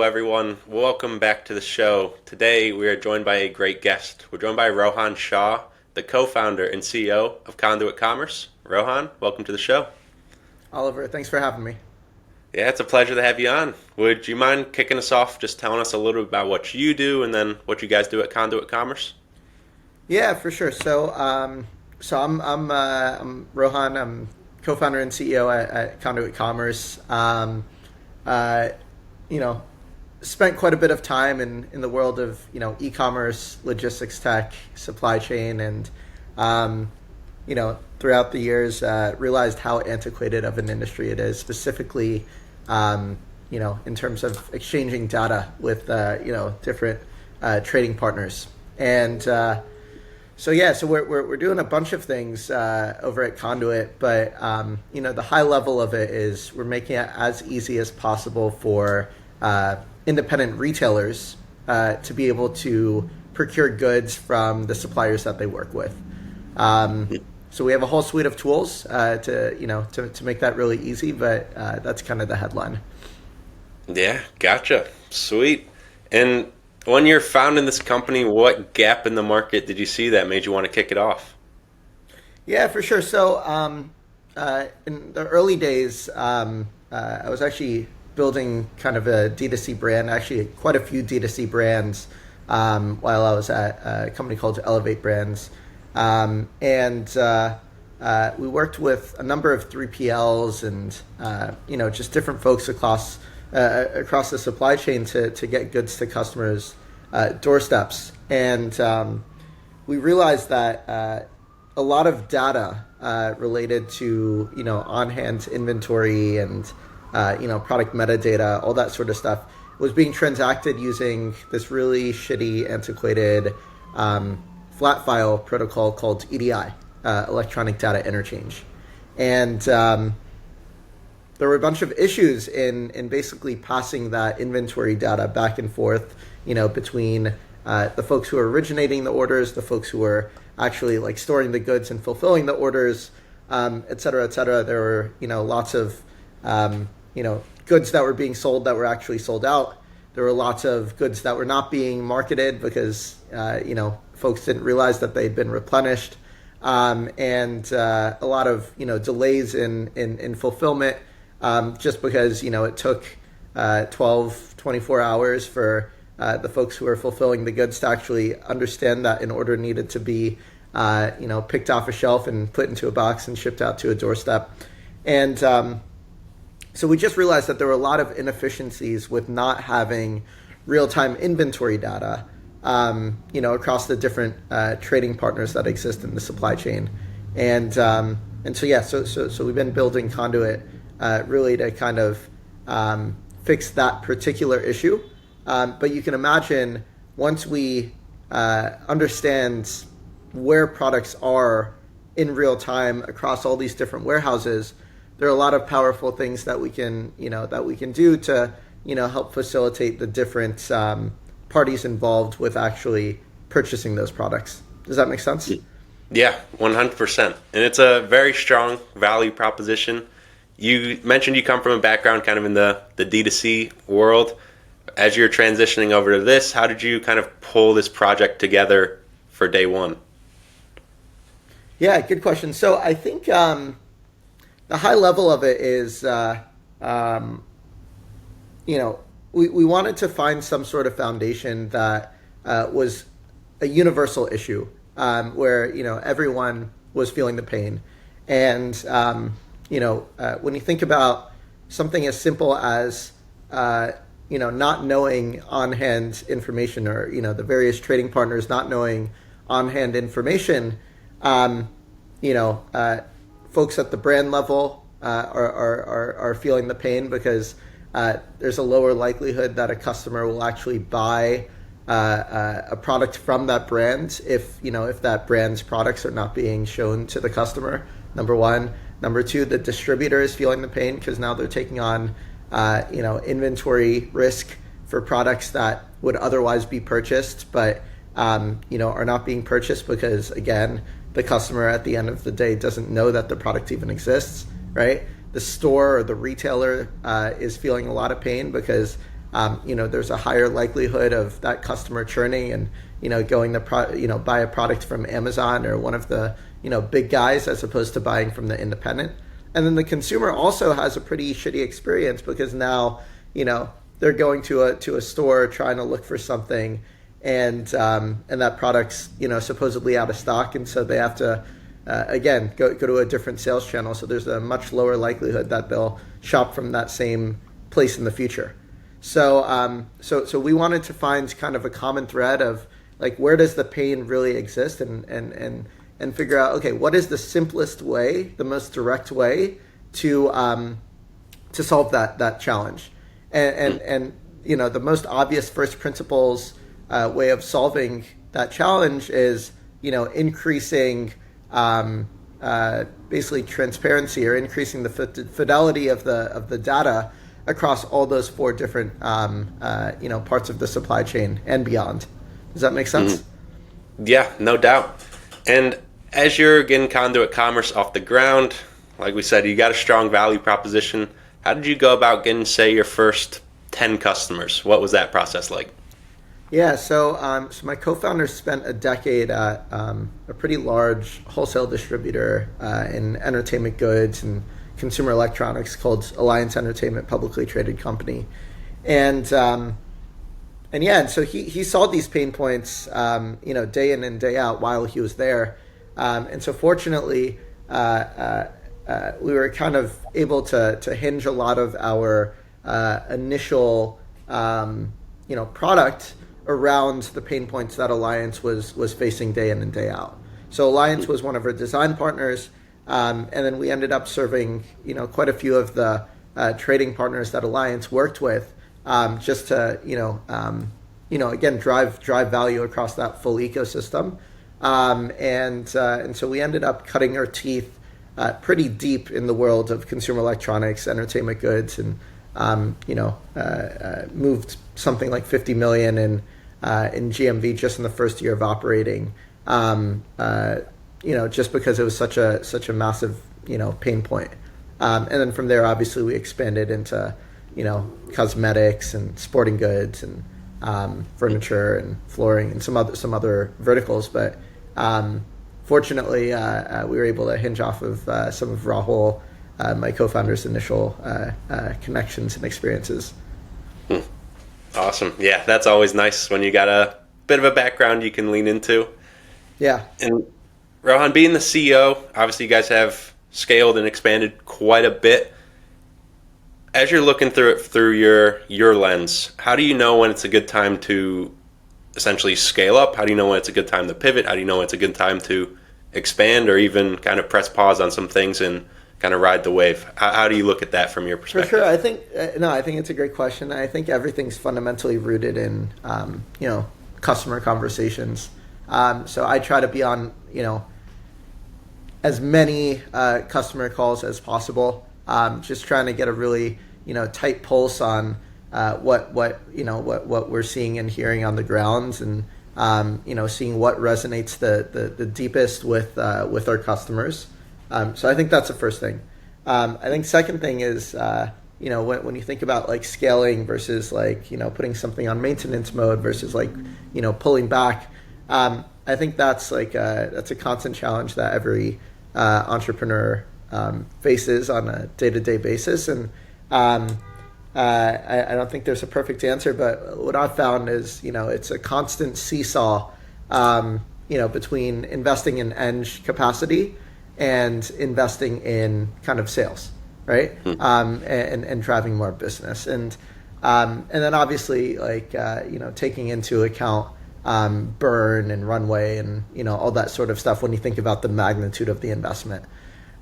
everyone. Welcome back to the show. Today, we are joined by a great guest. We're joined by Rohan Shah, the co-founder and CEO of Conduit Commerce. Rohan, welcome to the show. Oliver, thanks for having me. Yeah, it's a pleasure to have you on. Would you mind kicking us off, just telling us a little bit about what you do and then what you guys do at Conduit Commerce? Yeah, for sure. I'm Rohan. I'm co-founder and CEO at Conduit Commerce. Uh, you know, Spent quite a bit of time in the world of e-commerce, logistics tech, supply chain, and throughout the years realized how antiquated of an industry it is, specifically in terms of exchanging data with different trading partners. And so we're doing a bunch of things over at Conduit, but the high level of it is we're making it as easy as possible for independent retailers to be able to procure goods from the suppliers that they work with. So we have a whole suite of tools to make that really easy, but that's kind of the headline. Yeah, gotcha. Sweet. And when you're founding this company, what gap in the market did you see that made you want to kick it off? Yeah, for sure. So in the early days, I was actually building kind of a D2C brand, actually quite a few D2C brands while I was at a company called Elevate Brands. We worked with a number of 3PLs and, just different folks across the supply chain to get goods to customers' doorsteps. And we realized that a lot of data related to, on-hand inventory and product metadata, all that sort of stuff, was being transacted using this really shitty, antiquated flat file protocol called EDI, Electronic Data Interchange. And there were a bunch of issues in basically passing that inventory data back and forth, between the folks who are originating the orders, the folks who are actually storing the goods and fulfilling the orders, et cetera, et cetera. There were, lots of goods that were being sold that were actually sold out. There were lots of goods that were not being marketed because, folks didn't realize that they'd been replenished. And a lot of, delays in fulfillment just because, it took 12, 24 hours for the folks who were fulfilling the goods to actually understand that an order needed to be, picked off a shelf and put into a box and shipped out to a doorstep. And so we just realized that there were a lot of inefficiencies with not having real-time inventory data, across the different trading partners that exist in the supply chain. And so we've been building Conduit really to kind of fix that particular issue. But you can imagine once we understand where products are in real time across all these different warehouses, there are a lot of powerful things that we can do to, help facilitate the different parties involved with actually purchasing those products. Does that make sense? Yeah, 100%. And it's a very strong value proposition. You mentioned you come from a background kind of in the D2C world. As you're transitioning over to this, how did you kind of pull this project together for day one? Yeah, good question. So I think the high level of it is, we wanted to find some sort of foundation that was a universal issue where, everyone was feeling the pain. And, when you think about something as simple as, not knowing on-hand information or, the various trading partners not knowing on-hand information, folks at the brand level are feeling the pain because there's a lower likelihood that a customer will actually buy a product from that brand if that brand's products are not being shown to the customer, number one. Number two, the distributor is feeling the pain because now they're taking on inventory risk for products that would otherwise be purchased, but are not being purchased because, again, the customer at the end of the day doesn't know that the product even exists, right? The store or the retailer is feeling a lot of pain because there's a higher likelihood of that customer churning and, going to buy a product from Amazon or one of the, big guys as opposed to buying from the independent. And then the consumer also has a pretty shitty experience because now, they're going to a store trying to look for something, and that product's supposedly out of stock, and so they have to again go to a different sales channel. So there's a much lower likelihood that they'll shop from that same place in the future. So so we wanted to find kind of a common thread of like, where does the pain really exist, and figure out, okay, what is the simplest way, the most direct way to solve that challenge. And the most obvious first principles way of solving that challenge is increasing basically transparency, or increasing the fidelity of the data across all those four different parts of the supply chain and beyond. Does that make sense? Yeah, no doubt. And as you're getting Conduit Commerce off the ground, like we said, you got a strong value proposition. How did you go about getting, say, your first 10 customers? What was that process like? Yeah, so my co-founders spent a decade at a pretty large wholesale distributor in entertainment goods and consumer electronics called Alliance Entertainment, publicly traded company. And so he saw these pain points, day in and day out while he was there. And so fortunately, we were kind of able to hinge a lot of our initial, product around the pain points that Alliance was facing day in and day out. So Alliance was one of our design partners, and then we ended up serving, quite a few of the trading partners that Alliance worked with, just to, again, drive value across that full ecosystem. And so we ended up cutting our teeth pretty deep in the world of consumer electronics, entertainment goods, and moved something like 50 million in GMV just in the first year of operating. Just because it was such a massive pain point. And then from there, obviously, we expanded into cosmetics and sporting goods and furniture and flooring and some other verticals, but fortunately, we were able to hinge off of some of Rahul, my co-founder's initial connections and experiences. Awesome. Yeah, that's always nice when you got a bit of a background you can lean into. Yeah. And Rohan, being the CEO, obviously you guys have scaled and expanded quite a bit. As you're looking through it through your lens, how do you know when it's a good time to essentially scale up? How do you know when it's a good time to pivot? How do you know when it's a good time to expand, or even kind of press pause on some things and kind of ride the wave? How do you look at that from your perspective? For sure. I think it's a great question. I think everything's fundamentally rooted in, customer conversations. So I try to be on, as many customer calls as possible, just trying to get a really, tight pulse on what we're seeing and hearing on the grounds, and seeing what resonates the deepest with our customers. So I think that's the first thing. I think second thing is when you think about like scaling versus like putting something on maintenance mode versus like pulling back. I think that's a constant challenge that every entrepreneur faces on a day-to-day basis, and I don't think there's a perfect answer, but what I've found is it's a constant seesaw between investing in eng capacity and investing in kind of sales, right? And driving more business, and then obviously taking into account burn and runway and all that sort of stuff when you think about the magnitude of the investment.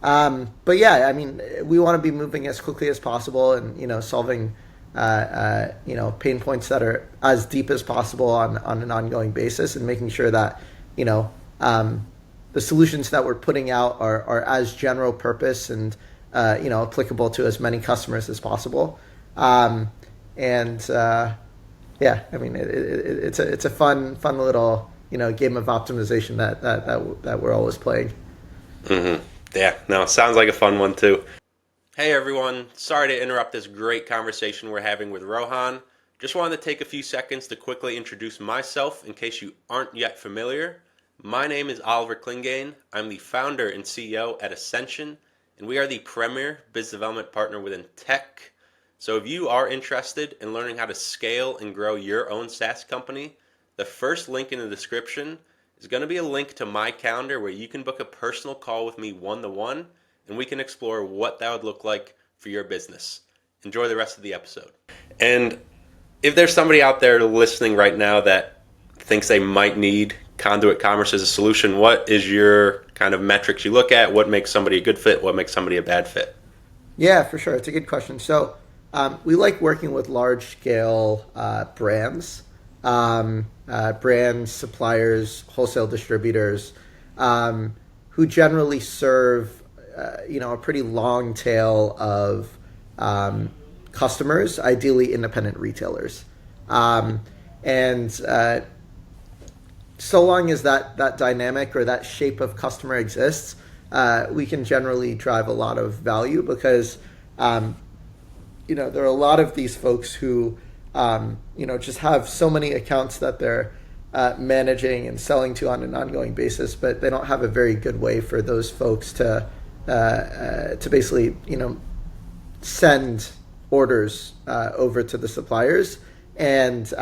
But yeah, I mean, we want to be moving as quickly as possible and solving pain points that are as deep as possible on an ongoing basis, and making sure that the solutions that we're putting out are as general purpose and applicable to as many customers as possible. Yeah, I mean, it's a fun little game of optimization that we're always playing. Mm-hmm. Yeah, no, sounds like a fun one too. Hey everyone, sorry to interrupt this great conversation we're having with Rohan, Just wanted to take a few seconds to quickly introduce myself in case you aren't yet familiar. My name is Oliver Clingain. I'm the founder and CEO at Ascension, and we are the premier business development partner within tech. So if you are interested in learning how to scale and grow your own SaaS company, the first link in the description is going to be a link to my calendar where you can book a personal call with me one-to-one, and we can explore what that would look like for your business. Enjoy the rest of the episode. And if there's somebody out there listening right now that thinks they might need Conduit Commerce as a solution, what is your kind of metrics you look at? What makes somebody a good fit? What makes somebody a bad fit? Yeah, for sure. It's a good question. So we like working with large-scale brands, brands, suppliers, wholesale distributors, who generally serve, a pretty long tail of customers, ideally independent retailers. So long as that dynamic or that shape of customer exists, we can generally drive a lot of value because, there are a lot of these folks who, just have so many accounts that they're managing and selling to on an ongoing basis, but they don't have a very good way for those folks to basically, send orders over to the suppliers and,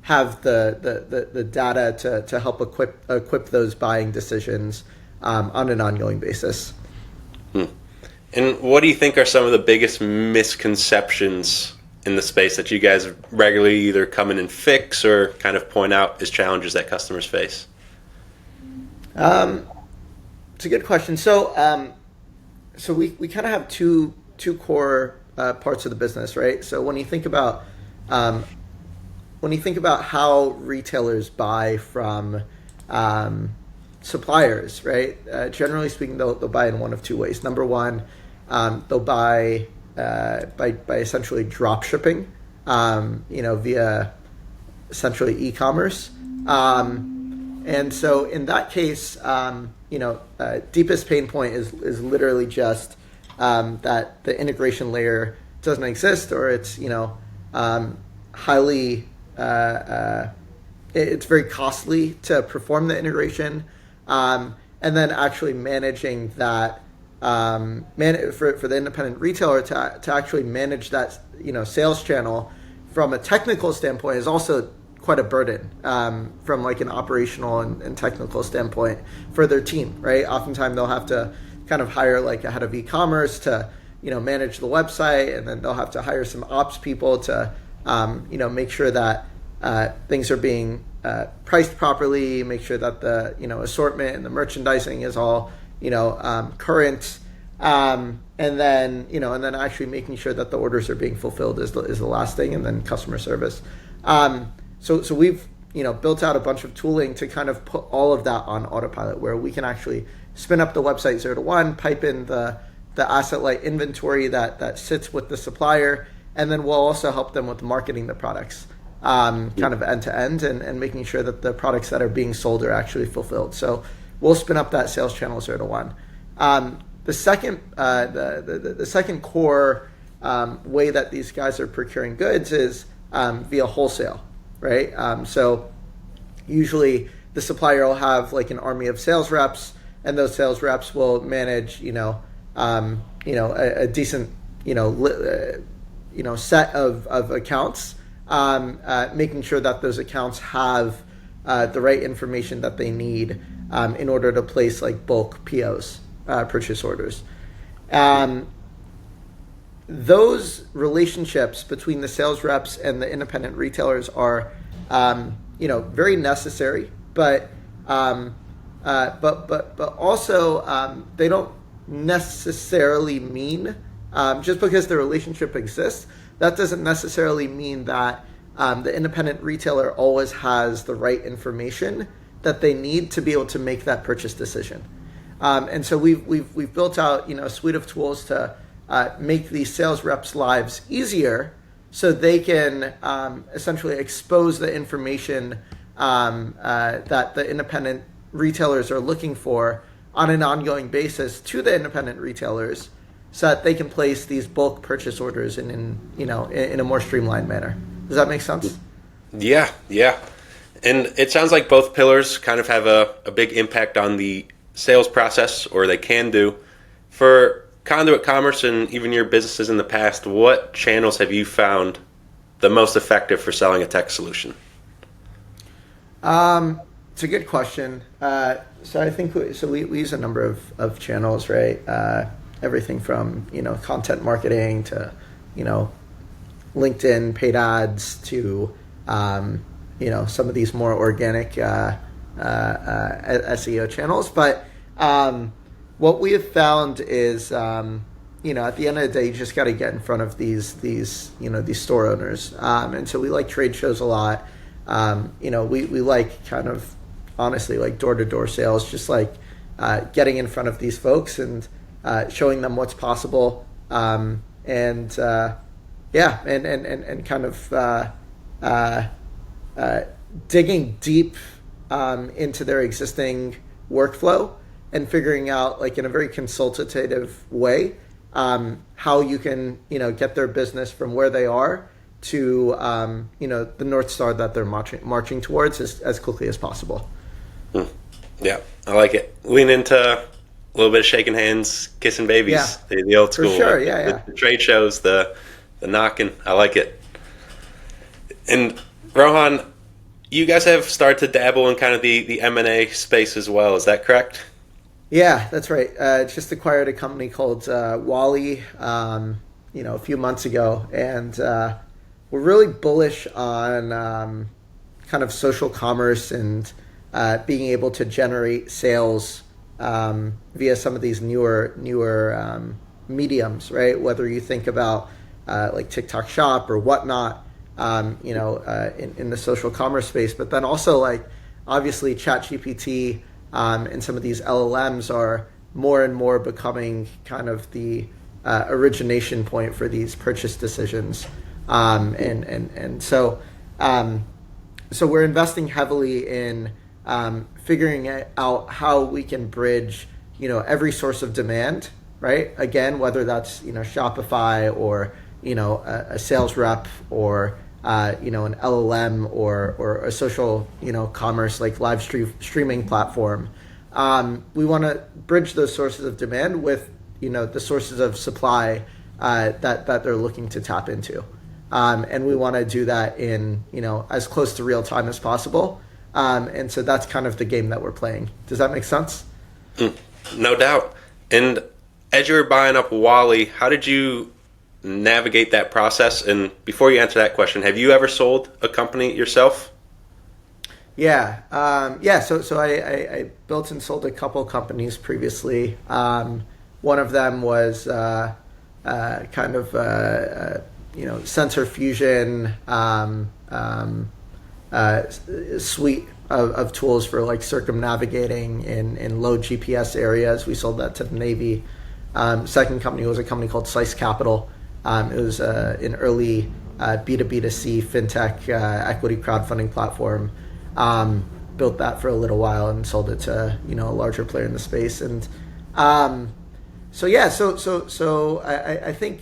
have the data to help equip those buying decisions on an ongoing basis. And what do you think are some of the biggest misconceptions in the space that you guys regularly either come in and fix or kind of point out as challenges that customers face? It's a good question. So we kind of have two core parts of the business, right? So when you think about how retailers buy from suppliers, right? Generally speaking, they'll buy in one of two ways. Number one, they'll buy by essentially drop shipping, via essentially e-commerce. And so in that case, deepest pain point is literally just that the integration layer doesn't exist, or it's highly it's very costly to perform the integration, and then actually managing that for the independent retailer to actually manage that sales channel from a technical standpoint is also quite a burden from like an operational and technical standpoint for their team, right? Oftentimes they'll have to kind of hire like a head of e-commerce to manage the website, and then they'll have to hire some ops people to make sure that things are being priced properly, make sure that the assortment and the merchandising is all current, and then actually making sure that the orders are being fulfilled is the last thing, and then customer service. So we've built out a bunch of tooling to kind of put all of that on autopilot, where we can actually spin up the website 0 to 1, pipe in the asset light inventory that sits with the supplier, and then we'll also help them with marketing the products, kind of end to end, and making sure that the products that are being sold are actually fulfilled. So we'll spin up that sales channel 0 to 1. The second core way that these guys are procuring goods is via wholesale, right? So usually the supplier will have like an army of sales reps, and those sales reps will manage, a decent, set of accounts, making sure that those accounts have the right information that they need in order to place like bulk POs, purchase orders. Those relationships between the sales reps and the independent retailers are, very necessary, but also they don't necessarily mean, just because the relationship exists, that doesn't necessarily mean that the independent retailer always has the right information that they need to be able to make that purchase decision. And so we've built out a suite of tools to make these sales reps' lives easier, so they can essentially expose the information that the independent retailers are looking for on an ongoing basis to the independent retailers, so that they can place these bulk purchase orders in a more streamlined manner. Does that make sense? Yeah, yeah. And it sounds like both pillars kind of have a big impact on the sales process, or they can do. For Conduit Commerce and even your businesses in the past, what channels have you found the most effective for selling a tech solution? It's a good question. So I think we use a number of channels, right? Everything from content marketing to LinkedIn paid ads to some of these more organic SEO channels. But what we have found is at the end of the day, you just got to get in front of these store owners, and so we like trade shows a lot. We like kind of honestly like door-to-door sales, just like getting in front of these folks and showing them what's possible, and kind of digging deep into their existing workflow and figuring out, like in a very consultative way, how you can get their business from where they are to the North Star that they're marching towards as quickly as possible. Yeah, I like it. Lean into a little bit of shaking hands, kissing babies, the old school. For sure, yeah. The trade shows, the knocking. I like it. And Rohan, you guys have started to dabble in kind of the M&A space as well. Is that correct? Yeah, that's right. Just acquired a company called Wally, a few months ago, and we're really bullish on kind of social commerce and being able to generate sales via some of these newer mediums, right? Whether you think about like TikTok Shop or whatnot, in the social commerce space, but then also like obviously ChatGPT and some of these LLMs are more and more becoming kind of the origination point for these purchase decisions, so we're investing heavily in figuring out how we can bridge every source of demand, right? Again, whether that's Shopify or a sales rep or an LLM or a social commerce like live streaming platform. We want to bridge those sources of demand with the sources of supply that they're looking to tap into, and we want to do that in as close to real time as possible. And so that's kind of the game that we're playing. Does that make sense? No doubt. And as you were buying up Wally, how did you navigate that process? And before you answer that question, have you ever sold a company yourself? Yeah. So I built and sold a couple companies previously. One of them was kind of sensor fusion suite of tools for like circumnavigating in low GPS areas. We sold that to the Navy. Second company was a company called Slice Capital. It was an early B2B2C fintech equity crowdfunding platform. Built that for a little while and sold it to a larger player in the space. And so I think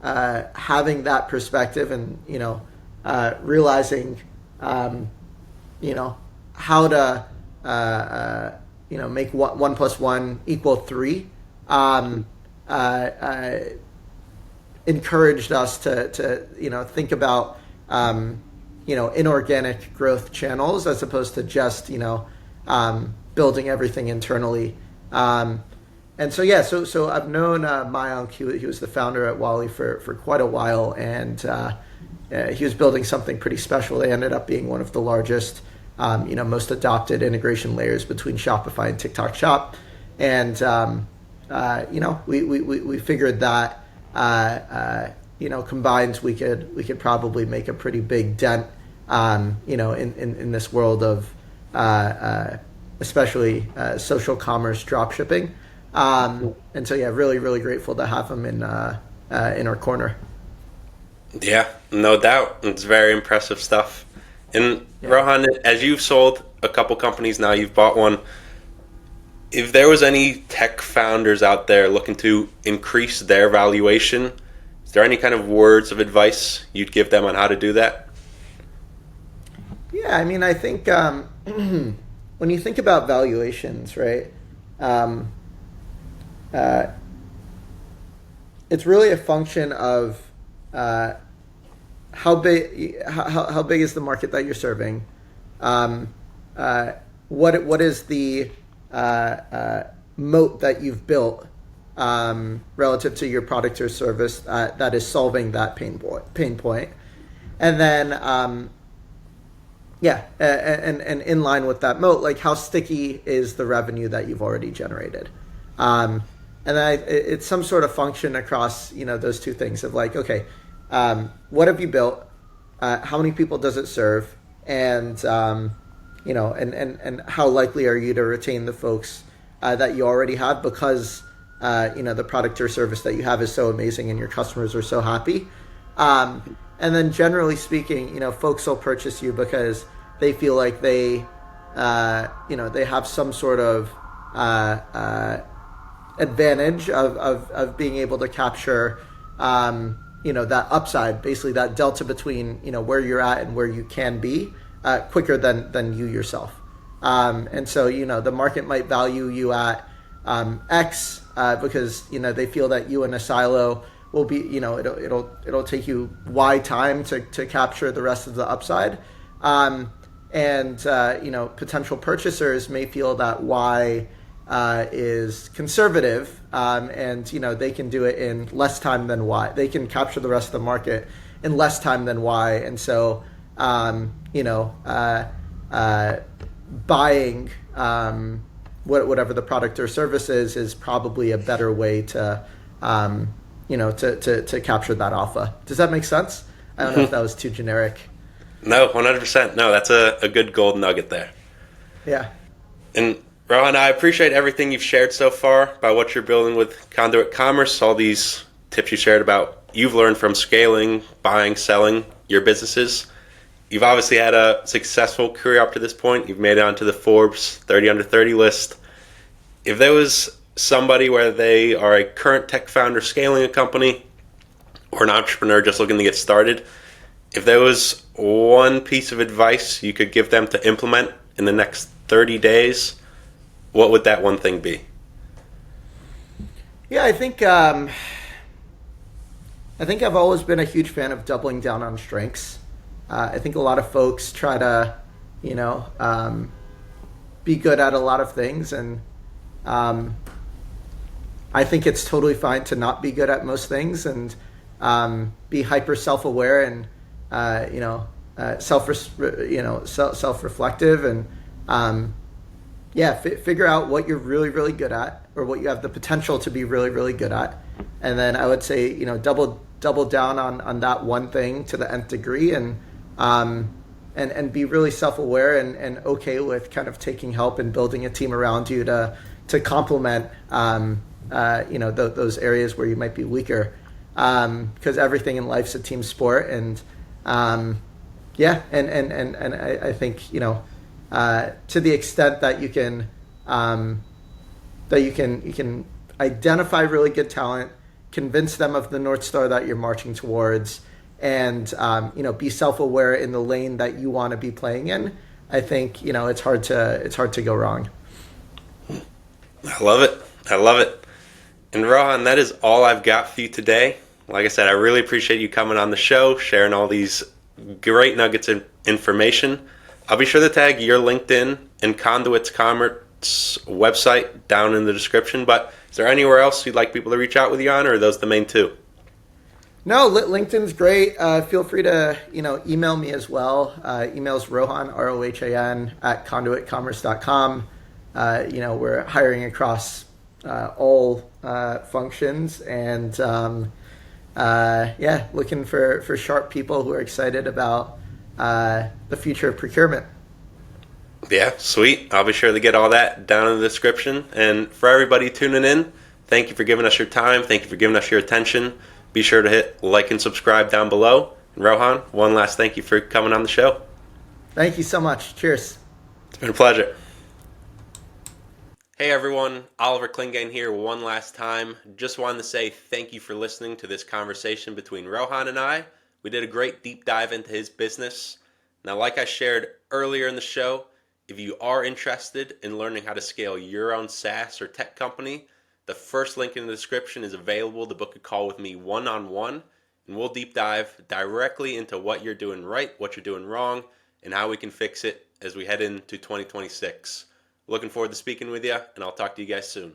having that perspective and realizing how to make 1 + 1 = 3 encouraged us to think about inorganic growth channels as opposed to just building everything internally. And so I've known Mayank. He was the founder at Wally for quite a while, and he was building something pretty special. They ended up being one of the largest most adopted integration layers between Shopify and TikTok Shop. And we figured that combined we could probably make a pretty big dent in this world of especially social commerce drop shipping. And so really, really grateful to have him in our corner. Yeah, no doubt. It's very impressive stuff. And Rohan, as you've sold a couple companies now, you've bought one. If there was any tech founders out there looking to increase their valuation, is there any kind of words of advice you'd give them on how to do that? Yeah, I mean, I think when you think about valuations, right, it's really a function of how big is the market that you're serving. What is the moat that you've built relative to your product or service that is solving that pain point, and then and in line with that moat, like how sticky is the revenue that you've already generated, and then it's some sort of function across those two things of like, okay, what have you built, how many people does it serve, and and how likely are you to retain the folks that you already have because the product or service that you have is so amazing and your customers are so happy. And then generally speaking, folks will purchase you because they feel like they have some sort of advantage of being able to capture that upside, basically that delta between where you're at and where you can be quicker than you yourself. And so the market might value you at X because they feel that you in a silo will be it'll take you Y time to capture the rest of the upside. And potential purchasers may feel that Y is conservative, and they can do it in less time than Y. They can capture the rest of the market in less time than Y, and so buying whatever the product or service is probably a better way to to capture that alpha. Does that make sense? I don't know if that was too generic. No, 100%. No, that's a good gold nugget there. Yeah. And Rohan, I appreciate everything you've shared so far about what you're building with Conduit Commerce, all these tips you shared about you've learned from scaling, buying, selling your businesses. You've obviously had a successful career up to this point. You've made it onto the Forbes 30 under 30 list. If there was somebody where they are a current tech founder scaling a company or an entrepreneur just looking to get started, if there was one piece of advice you could give them to implement in the next 30 days, what would that one thing be? Yeah, I think I've always been a huge fan of doubling down on strengths. I think a lot of folks try to, be good at a lot of things, and I think it's totally fine to not be good at most things and be hyper self-aware and self-reflective and figure out what you're really, really good at or what you have the potential to be really, really good at, and then I would say double down on that one thing to the nth degree and be really self-aware and okay with kind of taking help and building a team around you to complement those areas where you might be weaker, because everything in life's a team sport, and I think to the extent that you can identify really good talent, convince them of the North Star that you're marching towards, and be self-aware in the lane that you want to be playing in, I think it's hard to go wrong. I love it. And Rohan, that is all I've got for you today. Like I said, I really appreciate you coming on the show, sharing all these great nuggets of information. I'll be sure to tag your LinkedIn and Conduit Commerce website down in the description. But is there anywhere else you'd like people to reach out with you on, or are those the main two? No, LinkedIn's great. Feel free to email me as well. Email's Rohan, ROHAN, @conduitcommerce.com. We're hiring across all functions, and looking for sharp people who are excited about the future of procurement. Yeah, sweet. I'll be sure to get all that down in the description. And for everybody tuning in, thank you for giving us your time. Thank you for giving us your attention. Be sure to hit like and subscribe down below. And Rohan, one last thank you for coming on the show. Thank you so much. Cheers. It's been a pleasure. Hey everyone, Oliver Clingain here one last time. Just wanted to say thank you for listening to this conversation between Rohan and I. We did a great deep dive into his business. Now, like I shared earlier in the show, if you are interested in learning how to scale your own SaaS or tech company, the first link in the description is available to book a call with me one-on-one, and we'll deep dive directly into what you're doing right, what you're doing wrong, and how we can fix it as we head into 2026. Looking forward to speaking with you, and I'll talk to you guys soon.